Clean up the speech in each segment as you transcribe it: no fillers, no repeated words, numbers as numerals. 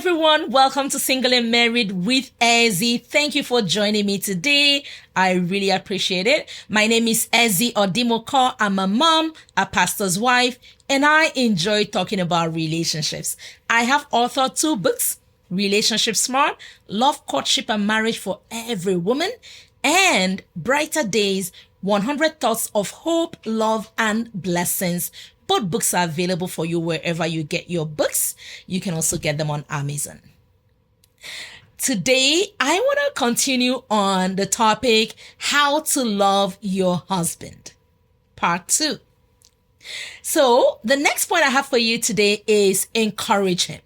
everyone. Welcome to Single and Married with Ezzy. Thank you for joining me today. I really appreciate it. My name is Ezzy Odimoko. I'm a mom, a pastor's wife, and I enjoy talking about relationships. I have authored 2 books, Relationship Smart, Love, Courtship, and Marriage for Every Woman, and Brighter Days, 100 Thoughts of Hope, Love, and Blessings. Both books are available for you wherever you get your books. You can also get them on Amazon. Today, I want to continue on the topic, how to love your husband, part 2. So the next point I have for you today is encourage him.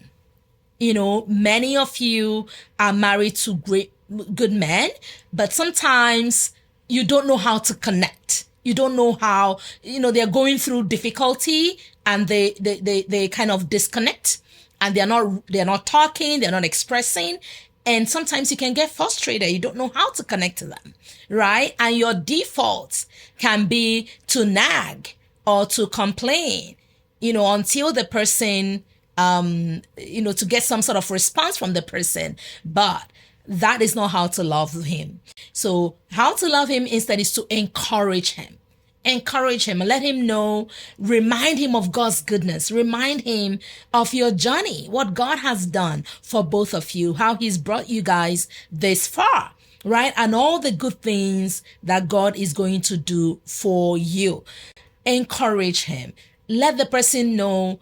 You know, many of you are married to good men, but sometimes you don't know how to connect. You don't know how, they're going through difficulty and they kind of disconnect and they're not talking, they're not expressing. And sometimes you can get frustrated. You don't know how to connect to them, right? And your default can be to nag or to complain, until the person, to get some sort of response from the person. But that is not how to love him. So how to love him instead is to encourage him. Encourage him and let him know, remind him of God's goodness, remind him of your journey, what God has done for both of you, how he's brought you guys this far, right? And all the good things that God is going to do for you. Encourage him. Let the person know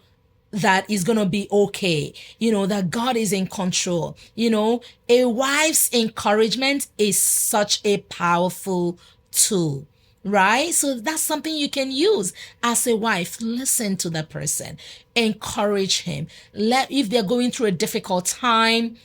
that is going to be okay, that God is in control. A wife's encouragement is such a powerful tool, right? So that's something you can use as a wife. Listen to the person, encourage him. If they're going through a difficult time,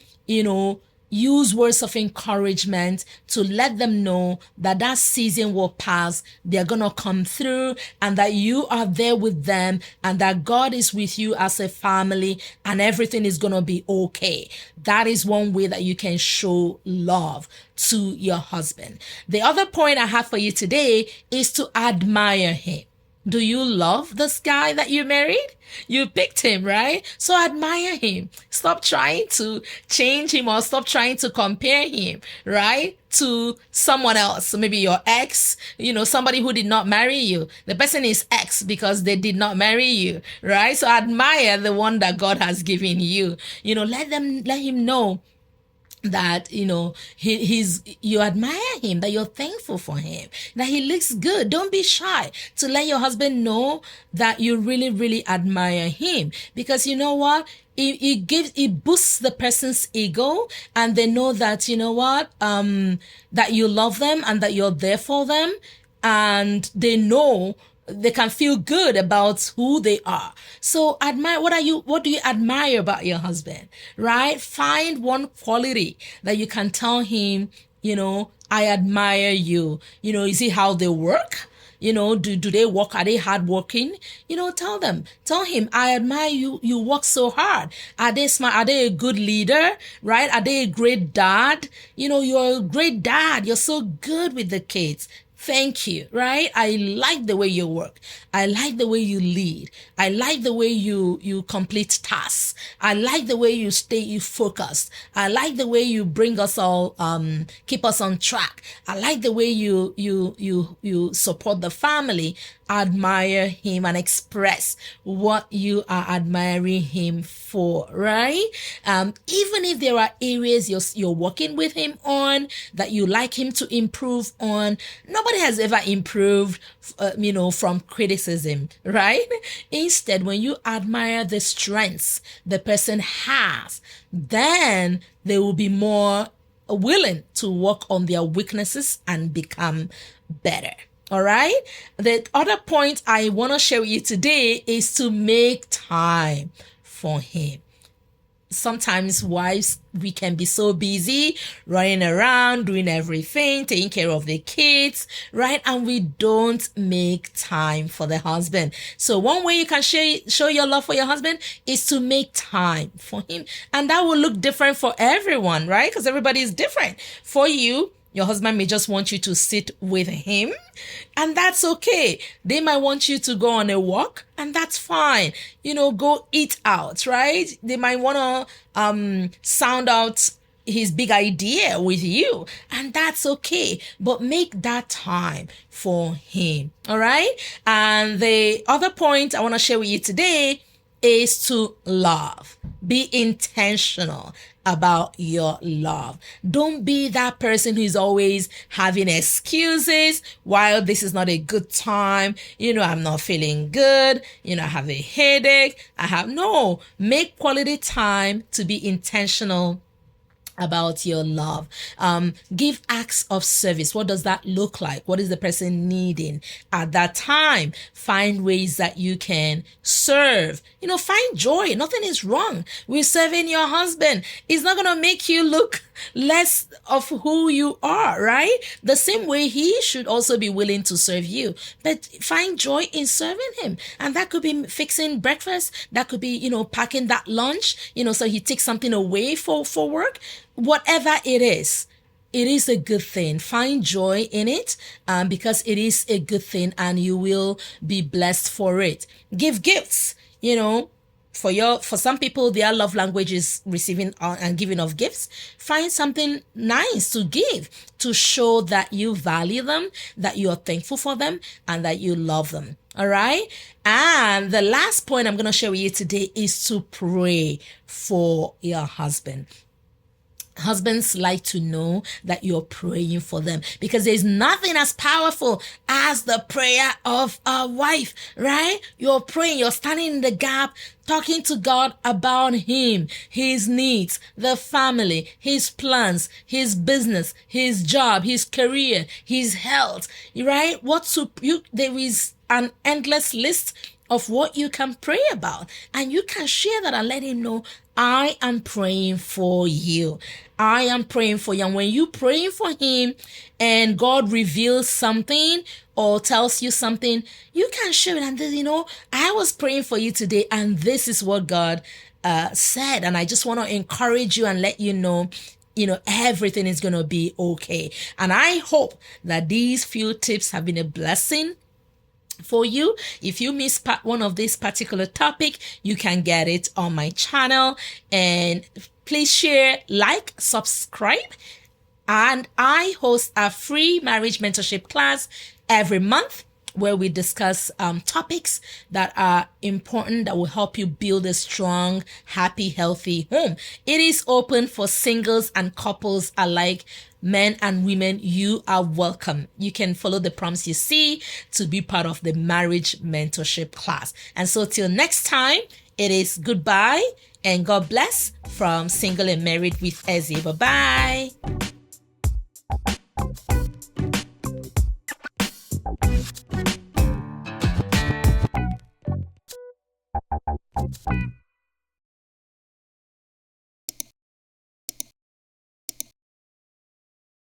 use words of encouragement to let them know that season will pass. They're going to come through and that you are there with them and that God is with you as a family and everything is going to be okay. That is one way that you can show love to your husband. The other point I have for you today is to admire him. Do you love this guy that you married? You picked him, right? So admire him. Stop trying to change him or stop trying to compare him, right? To someone else. So maybe your ex, somebody who did not marry you. The person is ex because they did not marry you, right? So admire the one that God has given you. Let him know that you admire him, that you're thankful for him, that he looks good. Don't be shy to let your husband know that you really, really admire him, because you know what, it boosts the person's ego and they know that that you love them and that you're there for them, and they can feel good about who they are. So admire, what do you admire about your husband, right? Find one quality that you can tell him, I admire you. You see how they work? Do they work? Are they hardworking? Tell him, I admire you. You work so hard. Are they smart? Are they a good leader? Right? Are they a great dad? You're a great dad. You're so good with the kids. Thank you, right? I like the way you work. I like the way you lead. I like the way you complete tasks. I like the way you stay focused. I like the way you bring us all, keep us on track. I like the way you support the family. Admire him and express what you are admiring him for, right? Even if there are areas you're working with him on that you like him to improve on, nobody has ever improved, from criticism, right? Instead, when you admire the strengths the person has, then they will be more willing to work on their weaknesses and become better. All right. The other point I want to share with you today is to make time for him. Sometimes wives, we can be so busy running around, doing everything, taking care of the kids, right? And we don't make time for the husband. So one way you can show your love for your husband is to make time for him. And that will look different for everyone, right? Because everybody is different. For you, Your husband may just want you to sit with him, and that's okay. They might want you to go on a walk, and that's fine. Go eat out, right? They might want to sound out his big idea with you, and that's okay, but make that time for him. All right. And the other point I want to share with you today is to love. Be intentional about your love. Don't be that person who's always having excuses while this is not a good time. I'm not feeling good. I have a headache. No, make quality time to be intentional about your love. Give acts of service. What does that look like? What is the person needing at that time? Find ways that you can serve. Find joy. Nothing is wrong with serving your husband. It's not going to make you look less of who you are, right? The same way he should also be willing to serve you. But find joy in serving him. And that could be fixing breakfast. That could be, packing that lunch, so he takes something away for work. Whatever it is a good thing. Find joy in it, because it is a good thing and you will be blessed for it. Give gifts, for some people, their love language is receiving and giving of gifts. Find something nice to give to show that you value them, that you are thankful for them, and that you love them. All right. And the last point I'm going to share with you today is to pray for your husband. Husbands like to know that you're praying for them, because there's nothing as powerful as the prayer of a wife, right? You're praying, you're standing in the gap, talking to God about him, his needs, the family, his plans, his business, his job, his career, his health, right? There is an endless list of what you can pray about, and you can share that and let him know, I am praying for you. I am praying for you. And when you praying for him and God reveals something or tells you something, you can share it. And I was praying for you today, and this is what God said. And I just want to encourage you and let you know, everything is going to be okay. And I hope that these few tips have been a blessing for you. If you miss part one of this particular topic, you can get it on my channel. And please share, like, subscribe. And I host a free marriage mentorship class every month where we discuss topics that are important, that will help you build a strong, happy, healthy home. It is open for singles and couples alike. Men and women, you are welcome. You can follow the prompts you see to be part of the marriage mentorship class. And so till next time, it is goodbye and God bless from Single and Married with Ezzy. Bye-bye.